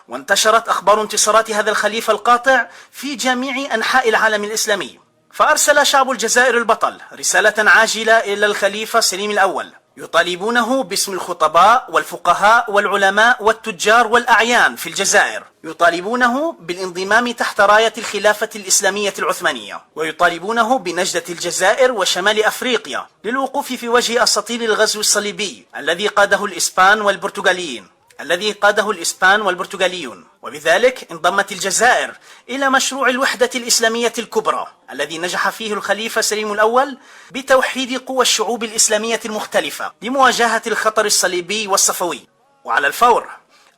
وانتشرت أخبار انتصارات هذا الخليفة القاطع في جميع أنحاء العالم الإسلامي، فأرسل شعب الجزائر البطل رسالة عاجلة إلى الخليفة سليم الأول يطالبونه باسم الخطباء والفقهاء والعلماء والتجار والأعيان في الجزائر، يطالبونه بالانضمام تحت راية الخلافة الإسلامية العثمانية، ويطالبونه بنجدة الجزائر وشمال أفريقيا للوقوف في وجه أساطيل الغزو الصليبي الذي قاده الإسبان والبرتغاليين الذي قاده الإسبان والبرتغاليون، وبذلك انضمت الجزائر إلى مشروع الوحدة الإسلامية الكبرى الذي نجح فيه الخليفة سليم الأول بتوحيد قوى الشعوب الإسلامية المختلفة لمواجهة الخطر الصليبي والصفوي. وعلى الفور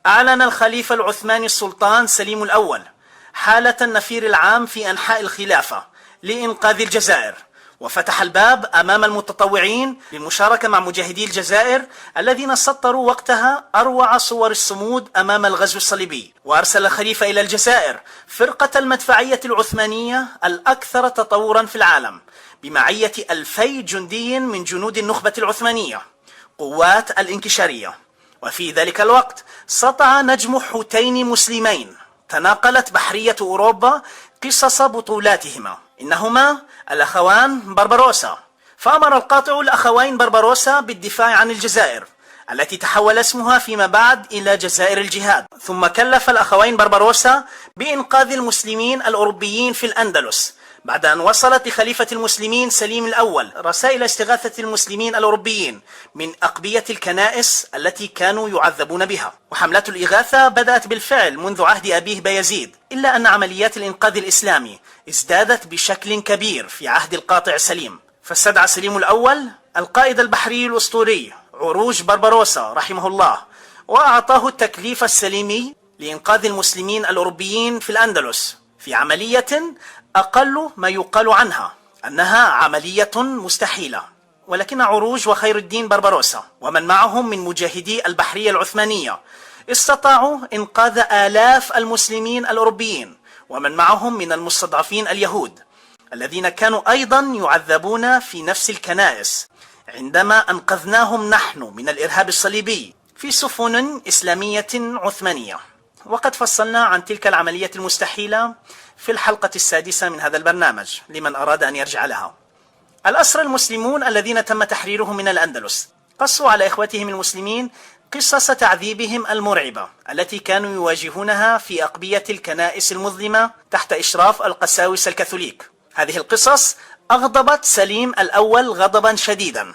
أعلن الخليفة العثماني السلطان سليم الأول حالة النفير العام في أنحاء الخلافة لإنقاذ الجزائر، وفتح الباب أمام المتطوعين للمشاركة مع مجاهدي الجزائر الذين سطروا وقتها أروع صور الصمود أمام الغزو الصليبي. وأرسل الخليفة إلى الجزائر فرقة المدفعية العثمانية الأكثر تطورا في العالم بمعية 2000 جندي من جنود النخبة العثمانية قوات الانكشارية. وفي ذلك الوقت سطع نجم حوتين مسلمين تناقلت بحرية أوروبا قصص بطولاتهما، إنهما الأخوان بربروسا. فأمر القاطع الأخوين بربروسا بالدفاع عن الجزائر التي تحول اسمها فيما بعد إلى جزائر الجهاد، ثم كلف الأخوين بربروسا بإنقاذ المسلمين الأوروبيين في الأندلس بعد أن وصلت لخليفة المسلمين سليم الأول رسائل استغاثة المسلمين الأوروبيين من أقبية الكنائس التي كانوا يعذبون بها. وحملات الإغاثة بدأت بالفعل منذ عهد أبيه بايزيد، إلا أن عمليات الإنقاذ الإسلامي ازدادت بشكل كبير في عهد القاطع سليم، فاستدعى سليم الأول القائد البحري الأسطوري عروج بربروسا رحمه الله، وأعطاه التكليف السليمي لإنقاذ المسلمين الأوروبيين في الأندلس في عملية أقل ما يقال عنها أنها عملية مستحيلة. ولكن عروج وخير الدين بربروسا ومن معهم من مجاهدي البحرية العثمانية استطاعوا إنقاذ آلاف المسلمين الأوروبيين ومن معهم من المستضعفين اليهود الذين كانوا أيضا يعذبون في نفس الكنائس، عندما أنقذناهم نحن من الإرهاب الصليبي في سفن إسلامية عثمانية. وقد فصلنا عن تلك العملية المستحيلة في الحلقة السادسة من هذا البرنامج لمن أراد أن يرجع لها. الأسرى المسلمون الذين تم تحريرهم من الأندلس قصوا على إخوتهم المسلمين قصص تعذيبهم المرعبة التي كانوا يواجهونها في أقبية الكنائس المظلمة تحت إشراف القساوسة الكاثوليك. هذه القصص أغضبت سليم الأول غضبا شديدا،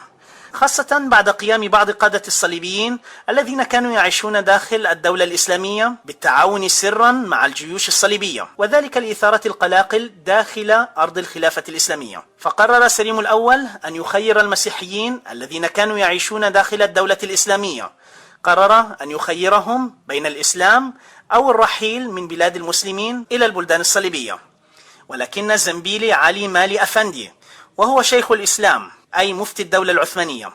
خاصة بعد قيام بعض قادة الصليبيين الذين كانوا يعيشون داخل الدولة الإسلامية بالتعاون سرا مع الجيوش الصليبية، وذلك لإثارة القلاقل داخل أرض الخلافة الإسلامية. فقرر سليم الأول أن يخير المسيحيين الذين كانوا يعيشون داخل الدولة الإسلامية، قرر أن يخيرهم بين الإسلام أو الرحيل من بلاد المسلمين إلى البلدان الصليبية. ولكن زنبيلي علي مالي أفندي وهو شيخ الإسلام أي مفتي الدولة العثمانية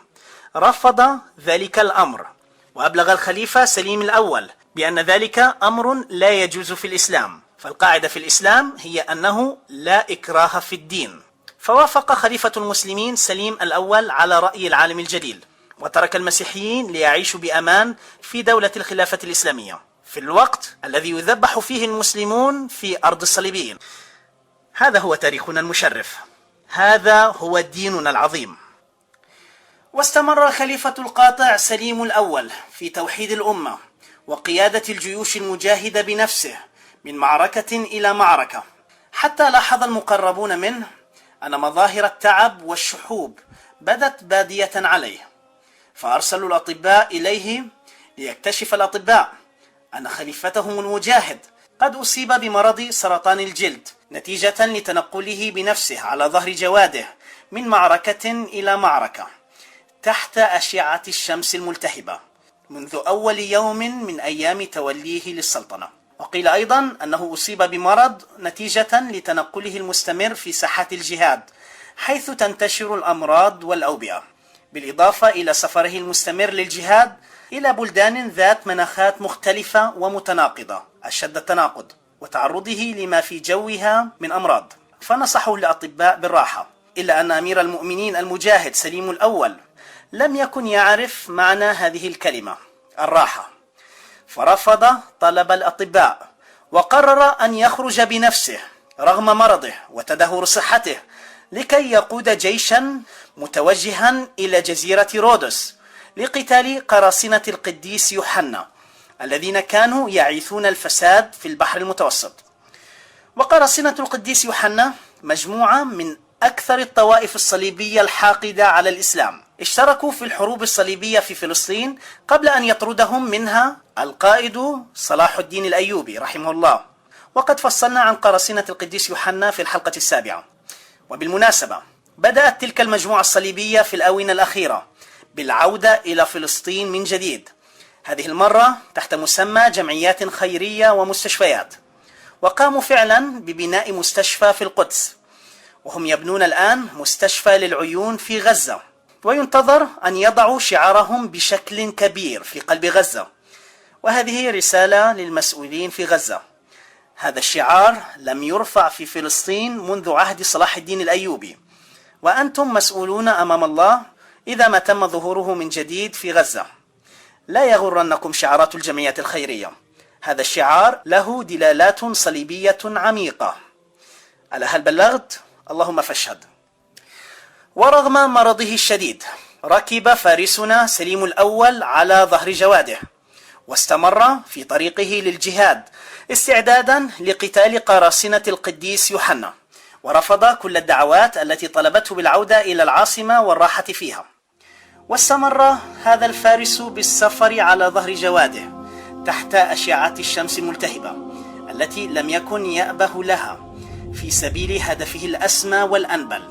رفض ذلك الأمر، وأبلغ الخليفة سليم الأول بأن ذلك أمر لا يجوز في الإسلام، فالقاعدة في الإسلام هي أنه لا إكراه في الدين. فوافق خليفة المسلمين سليم الأول على رأي العالم الجليل، وترك المسيحيين ليعيشوا بأمان في دولة الخلافة الإسلامية في الوقت الذي يذبح فيه المسلمون في أرض الصليبيين. هذا هو تاريخنا المشرف، هذا هو ديننا العظيم. واستمر الخليفة القاطع سليم الأول في توحيد الأمة وقيادة الجيوش المجاهدة بنفسه من معركة إلى معركة، حتى لاحظ المقربون منه أن مظاهر التعب والشحوب بدت بادية عليه، فأرسلوا الأطباء إليه ليكتشف الأطباء أن خليفتهم المجاهد قد أصيب بمرض سرطان الجلد نتيجة لتنقله بنفسه على ظهر جواده من معركة إلى معركة تحت أشعة الشمس الملتهبة منذ أول يوم من أيام توليه للسلطنة. وقيل أيضا أنه أصيب بمرض نتيجة لتنقله المستمر في ساحات الجهاد حيث تنتشر الأمراض والأوبئة، بالإضافة إلى سفره المستمر للجهاد إلى بلدان ذات مناخات مختلفة ومتناقضة أشد التناقض، وتعرضه لما في جوها من أمراض. فنصحوا الأطباء بالراحة، إلا أن أمير المؤمنين المجاهد سليم الأول لم يكن يعرف معنى هذه الكلمة الراحة، فرفض طلب الأطباء وقرر أن يخرج بنفسه رغم مرضه وتدهور صحته لكي يقود جيشا متوجها إلى جزيرة رودوس لقتال قراصنة القديس يوحنا الذين كانوا يعيثون الفساد في البحر المتوسط. وقراصنة القديس يوحنا مجموعة من أكثر الطوائف الصليبية الحاقدة على الإسلام، اشتركوا في الحروب الصليبية في فلسطين قبل أن يطردهم منها القائد صلاح الدين الأيوبي رحمه الله، وقد فصلنا عن قراصنة القديس يوحنا في الحلقة السابعة. وبالمناسبة بدأت تلك المجموعة الصليبية في الآونة الأخيرة بالعودة إلى فلسطين من جديد، هذه المرة تحت مسمى جمعيات خيرية ومستشفيات، وقاموا فعلا ببناء مستشفى في القدس، وهم يبنون الآن مستشفى للعيون في غزة، وينتظر أن يضعوا شعارهم بشكل كبير في قلب غزة. وهذه رسالة للمسؤولين في غزة: هذا الشعار لم يرفع في فلسطين منذ عهد صلاح الدين الأيوبي، وأنتم مسؤولون أمام الله إذا ما تم ظهوره من جديد في غزة. لا يغرنكم شعارات الجمعيات الخيرية، هذا الشعار له دلالات صليبية عميقة. ألا هل بلغت؟ اللهم فاشهد. ورغم مرضه الشديد ركب فارسنا سليم الأول على ظهر جواده، واستمر في طريقه للجهاد استعدادا لقتال قراصنة القديس يوحنا، ورفض كل الدعوات التي طلبته بالعودة إلى العاصمة والراحة فيها. واستمر هذا الفارس بالسفر على ظهر جواده تحت أشعة الشمس الملتهبة التي لم يكن يأبه لها، في سبيل هدفه الأسمى والأنبل،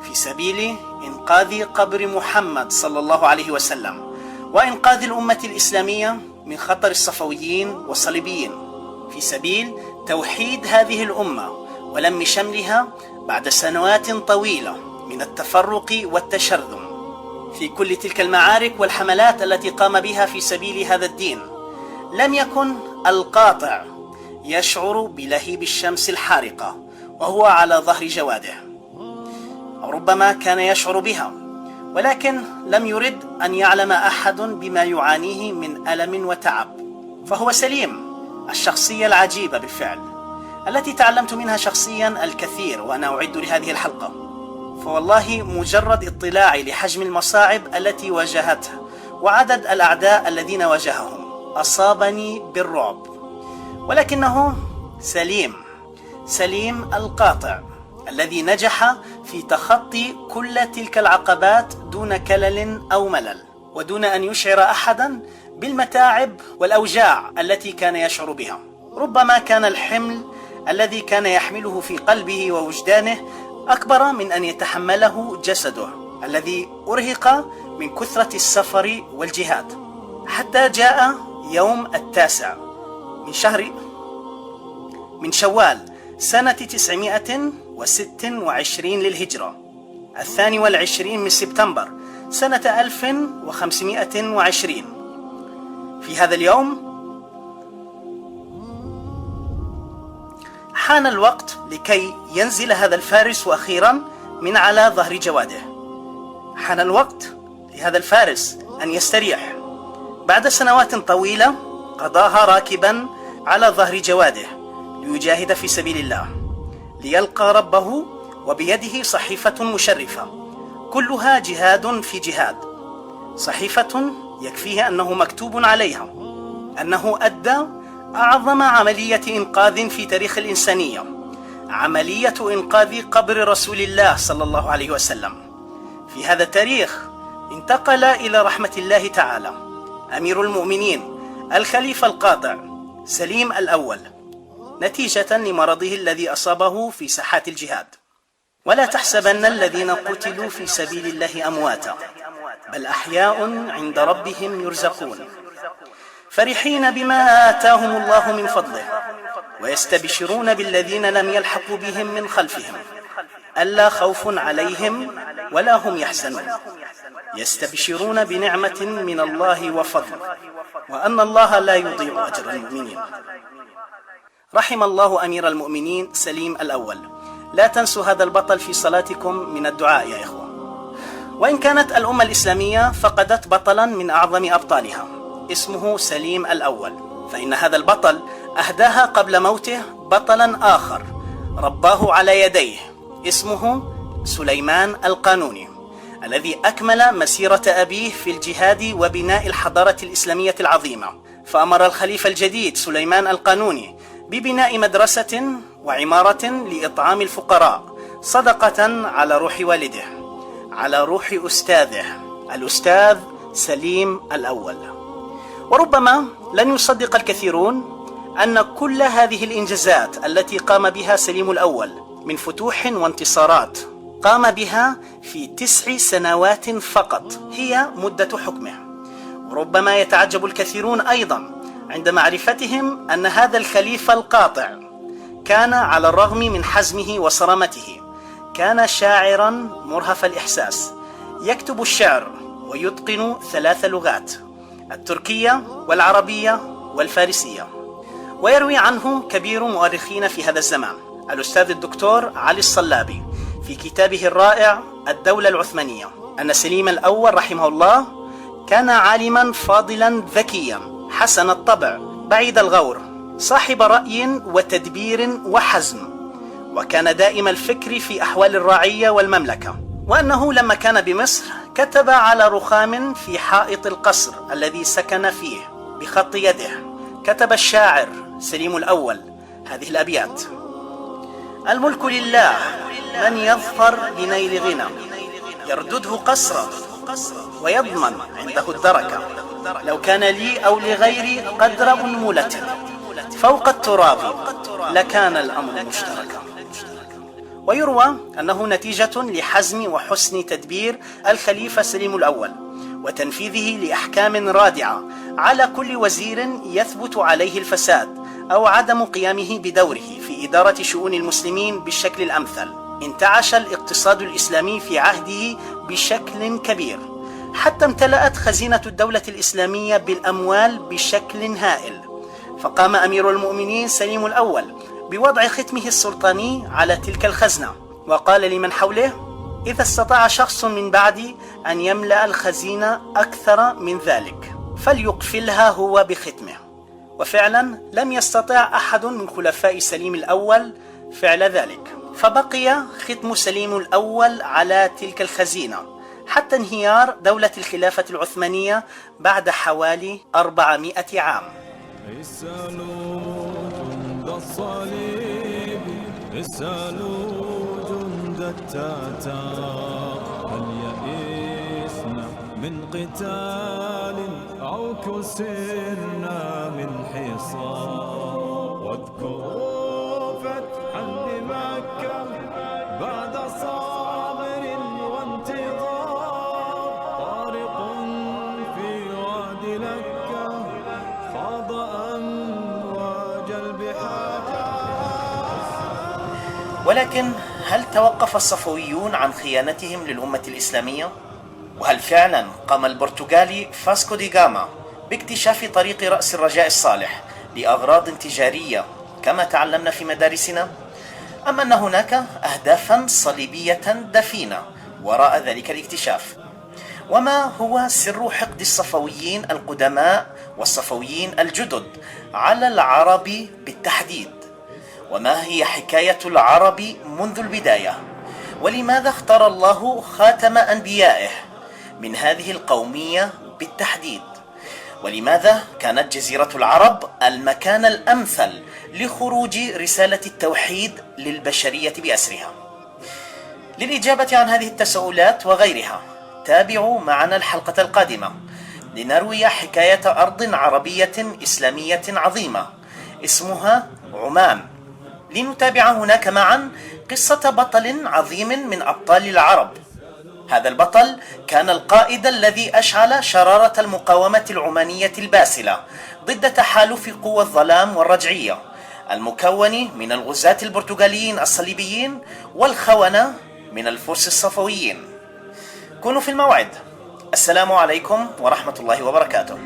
في سبيل إنقاذ قبر محمد صلى الله عليه وسلم، وإنقاذ الأمة الإسلامية من خطر الصفويين والصليبيين، في سبيل توحيد هذه الأمة ولم شملها بعد سنوات طويلة من التفرق والتشرذم. في كل تلك المعارك والحملات التي قام بها في سبيل هذا الدين، لم يكن القاطع يشعر بلهيب الشمس الحارقة وهو على ظهر جواده، أو ربما كان يشعر بها، ولكن لم يرد أن يعلم أحد بما يعانيه من ألم وتعب. فهو سليم، الشخصية العجيبة بالفعل التي تعلمت منها شخصيا الكثير وأنا أعد لهذه الحلقة. فوالله مجرد اطلاعي لحجم المصاعب التي واجهته وعدد الأعداء الذين واجههم أصابني بالرعب، ولكنه سليم القاطع الذي نجح في تخطي كل تلك العقبات دون كلل أو ملل، ودون أن يشعر أحدا بالمتاعب والأوجاع التي كان يشعر بها. ربما كان الحمل الذي كان يحمله في قلبه ووجدانه أكبر من أن يتحمله جسده الذي أرهق من كثرة السفر والجهاد، حتى جاء يوم 9 من شوال سنة 926 للهجرة، 22 من سبتمبر سنة 1520. في هذا اليوم حان الوقت لكي ينزل هذا الفارس أخيرا من على ظهر جواده. حان الوقت لهذا الفارس أن يستريح بعد سنوات طويلة قضاها راكبا على ظهر جواده ليجاهد في سبيل الله، ليلقى ربه وبيده صحيفة مشرفة كلها جهاد في جهاد، صحيفة يكفيه أنه مكتوب عليها أنه أدى أعظم عملية إنقاذ في تاريخ الإنسانية، عملية إنقاذ قبر رسول الله صلى الله عليه وسلم. في هذا التاريخ انتقل إلى رحمة الله تعالى أمير المؤمنين الخليفة القاطع سليم الأول، نتيجة لمرضه الذي أصابه في ساحات الجهاد. ولا تحسبن الذين قتلوا في سبيل الله أمواتا، بل أحياء عند ربهم يرزقون، فرحين بما آتاهم الله من فضله، ويستبشرون بالذين لم يلحقوا بهم من خلفهم ألا خوف عليهم ولا هم يحزنون، يستبشرون بنعمة من الله وفضل، وأن الله لا يضيع أجر المؤمنين. رحم الله أمير المؤمنين سليم الأول. لا تنسوا هذا البطل في صلاتكم من الدعاء يا إخوة. وإن كانت الأمة الإسلامية فقدت بطلا من أعظم أبطالها اسمه سليم الأول، فإن هذا البطل أهداها قبل موته بطلا آخر رباه على يديه اسمه سليمان القانوني، الذي أكمل مسيرة أبيه في الجهاد وبناء الحضارة الإسلامية العظيمة. فأمر الخليفة الجديد سليمان القانوني ببناء مدرسة وعمارة لإطعام الفقراء صدقة على روح والده، على روح أستاذه، الأستاذ سليم الأول. وربما لن يصدق الكثيرون أن كل هذه الإنجازات التي قام بها سليم الأول من فتوح وانتصارات قام بها في 9 سنوات فقط هي مدة حكمه. وربما يتعجب الكثيرون أيضا عند معرفتهم أن هذا الخليفة القاطع كان على الرغم من حزمه وصرامته كان شاعرا مرهف الإحساس، يكتب الشعر ويتقن 3 لغات: التركية والعربية والفارسية. ويروي عنه كبير مؤرخين في هذا الزمان الأستاذ الدكتور علي الصلابي في كتابه الرائع الدولة العثمانية أن سليم الأول رحمه الله كان عالما فاضلا ذكيا حسن الطبع بعيد الغور، صاحب رأي وتدبير وحزم، وكان دائم الفكر في أحوال الرعية والمملكة. وأنه لما كان بمصر كتب على رخام في حائط القصر الذي سكن فيه بخط يده، كتب الشاعر سليم الأول هذه الأبيات: الملك لله من يظفر بنيل غنى، يردده قصرا ويضمن عنده الدركة، لو كان لي أو لغيري قدر أنملة فوق التراب لكان الأمر مشتركا. ويروى أنه نتيجة لحزم وحسن تدبير الخليفة سليم الأول وتنفيذه لأحكام رادعة على كل وزير يثبت عليه الفساد أو عدم قيامه بدوره في إدارة شؤون المسلمين بالشكل الأمثل، انتعش الاقتصاد الإسلامي في عهده بشكل كبير، حتى امتلأت خزينة الدولة الإسلامية بالأموال بشكل هائل. فقام أمير المؤمنين سليم الأول بوضع ختمه السلطاني على تلك الخزنة، وقال لمن حوله: إذا استطاع شخص من بعدي أن يملأ الخزينة أكثر من ذلك فليقفلها هو بختمه. وفعلا لم يستطع أحد من خلفاء سليم الأول فعل ذلك، فبقي ختم سليم الأول على تلك الخزينة حتى انهيار دولة الخلافة العثمانية بعد حوالي 400 عام. اسألوا جند الصليب، اسألوا جند التتار، هل يئسنا من قتال أو كسرنا من حصار؟ واذكروا فتحا لمكة بعد صابر وانتظار، طارق في وادي لكة خاض أمواج البحار. ولكن هل توقف الصفويون عن خيانتهم للأمة الإسلامية؟ وهل فعلا قام البرتغالي فاسكو دي غاما باكتشاف طريق رأس الرجاء الصالح لأغراض تجارية كما تعلمنا في مدارسنا؟ أم أن هناك أهدافا صليبية دفينة وراء ذلك الاكتشاف؟ وما هو سر حقد الصفويين القدماء والصفويين الجدد على العرب بالتحديد؟ وما هي حكاية العرب منذ البداية؟ ولماذا اختار الله خاتم أنبيائه من هذه القومية بالتحديد؟ ولماذا كانت جزيرة العرب المكان الأمثل لخروج رسالة التوحيد للبشرية بأسرها؟ للإجابة عن هذه التساؤلات وغيرها تابعوا معنا الحلقة القادمة لنروي حكاية أرض عربية إسلامية عظيمة اسمها عمان، لنتابع هناك معا قصة بطل عظيم من أبطال العرب. هذا البطل كان القائد الذي أشعل شرارة المقاومة العمانية الباسلة ضد تحالف قوى الظلام والرجعية المكون من الغزاة البرتغاليين الصليبيين والخونة من الفرس الصفويين. كونوا في الموعد. السلام عليكم ورحمة الله وبركاته.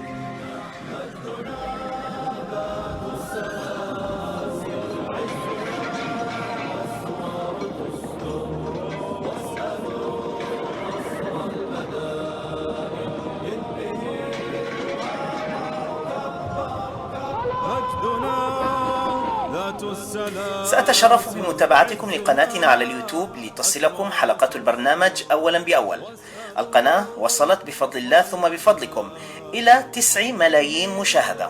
سأتشرف بمتابعتكم لقناتنا على اليوتيوب لتصلكم حلقات البرنامج أولا بأول. القناة وصلت بفضل الله ثم بفضلكم إلى 9 ملايين مشاهدة.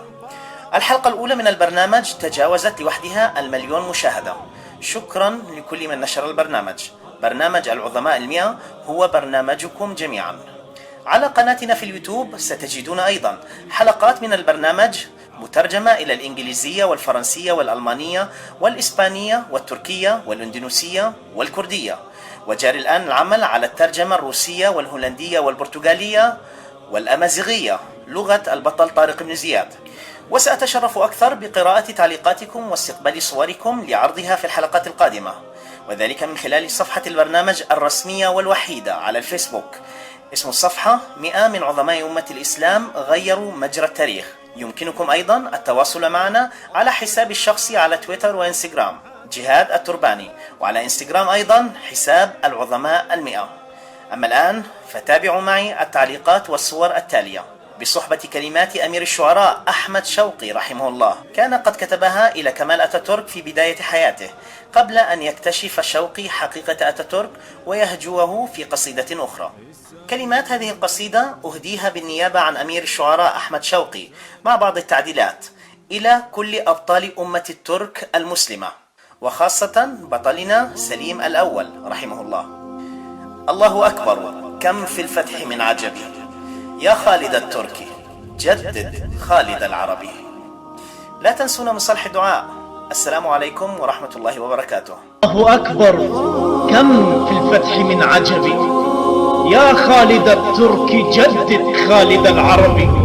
الحلقة الأولى من البرنامج تجاوزت لوحدها 1,000,000 مشاهدة. شكرا لكل من نشر البرنامج. برنامج العظماء 100 هو برنامجكم جميعا. على قناتنا في اليوتيوب ستجدون أيضا حلقات من البرنامج مترجمة إلى الإنجليزية والفرنسية والألمانية والإسبانية والتركية والإندونيسية والكردية، وجاري الآن العمل على الترجمة الروسية والهولندية والبرتغالية والأمازيغية لغة البطل طارق بن زياد. وسأتشرف أكثر بقراءة تعليقاتكم واستقبال صوركم لعرضها في الحلقات القادمة، وذلك من خلال صفحة البرنامج الرسمية والوحيدة على الفيسبوك. اسم الصفحة 100 من عظماء أمة الإسلام غيروا مجرى التاريخ. يمكنكم أيضا التواصل معنا على حسابي الشخصي على تويتر وإنستغرام جهاد الترباني، وعلى إنستغرام أيضا حساب العظماء 100. أما الآن فتابعوا معي التعليقات والصور التالية بصحبة كلمات أمير الشعراء أحمد شوقي رحمه الله، كان قد كتبها إلى كمال أتاتورك في بداية حياته قبل أن يكتشف شوقي حقيقة أتاتورك ويهجوه في قصيدة أخرى. كلمات هذه القصيدة أهديها بالنيابة عن أمير الشعراء أحمد شوقي مع بعض التعديلات إلى كل أبطال أمة الترك المسلمة، وخاصة بطلنا سليم الأول رحمه الله. الله أكبر كم في الفتح من عجب، يا خالد التركي جدد خالد العربي. لا تنسونا من صالح الدعاء. السلام عليكم ورحمة الله وبركاته. الله أكبر كم في الفتح من عجب، يا خالد التركي جدد خالد العربي.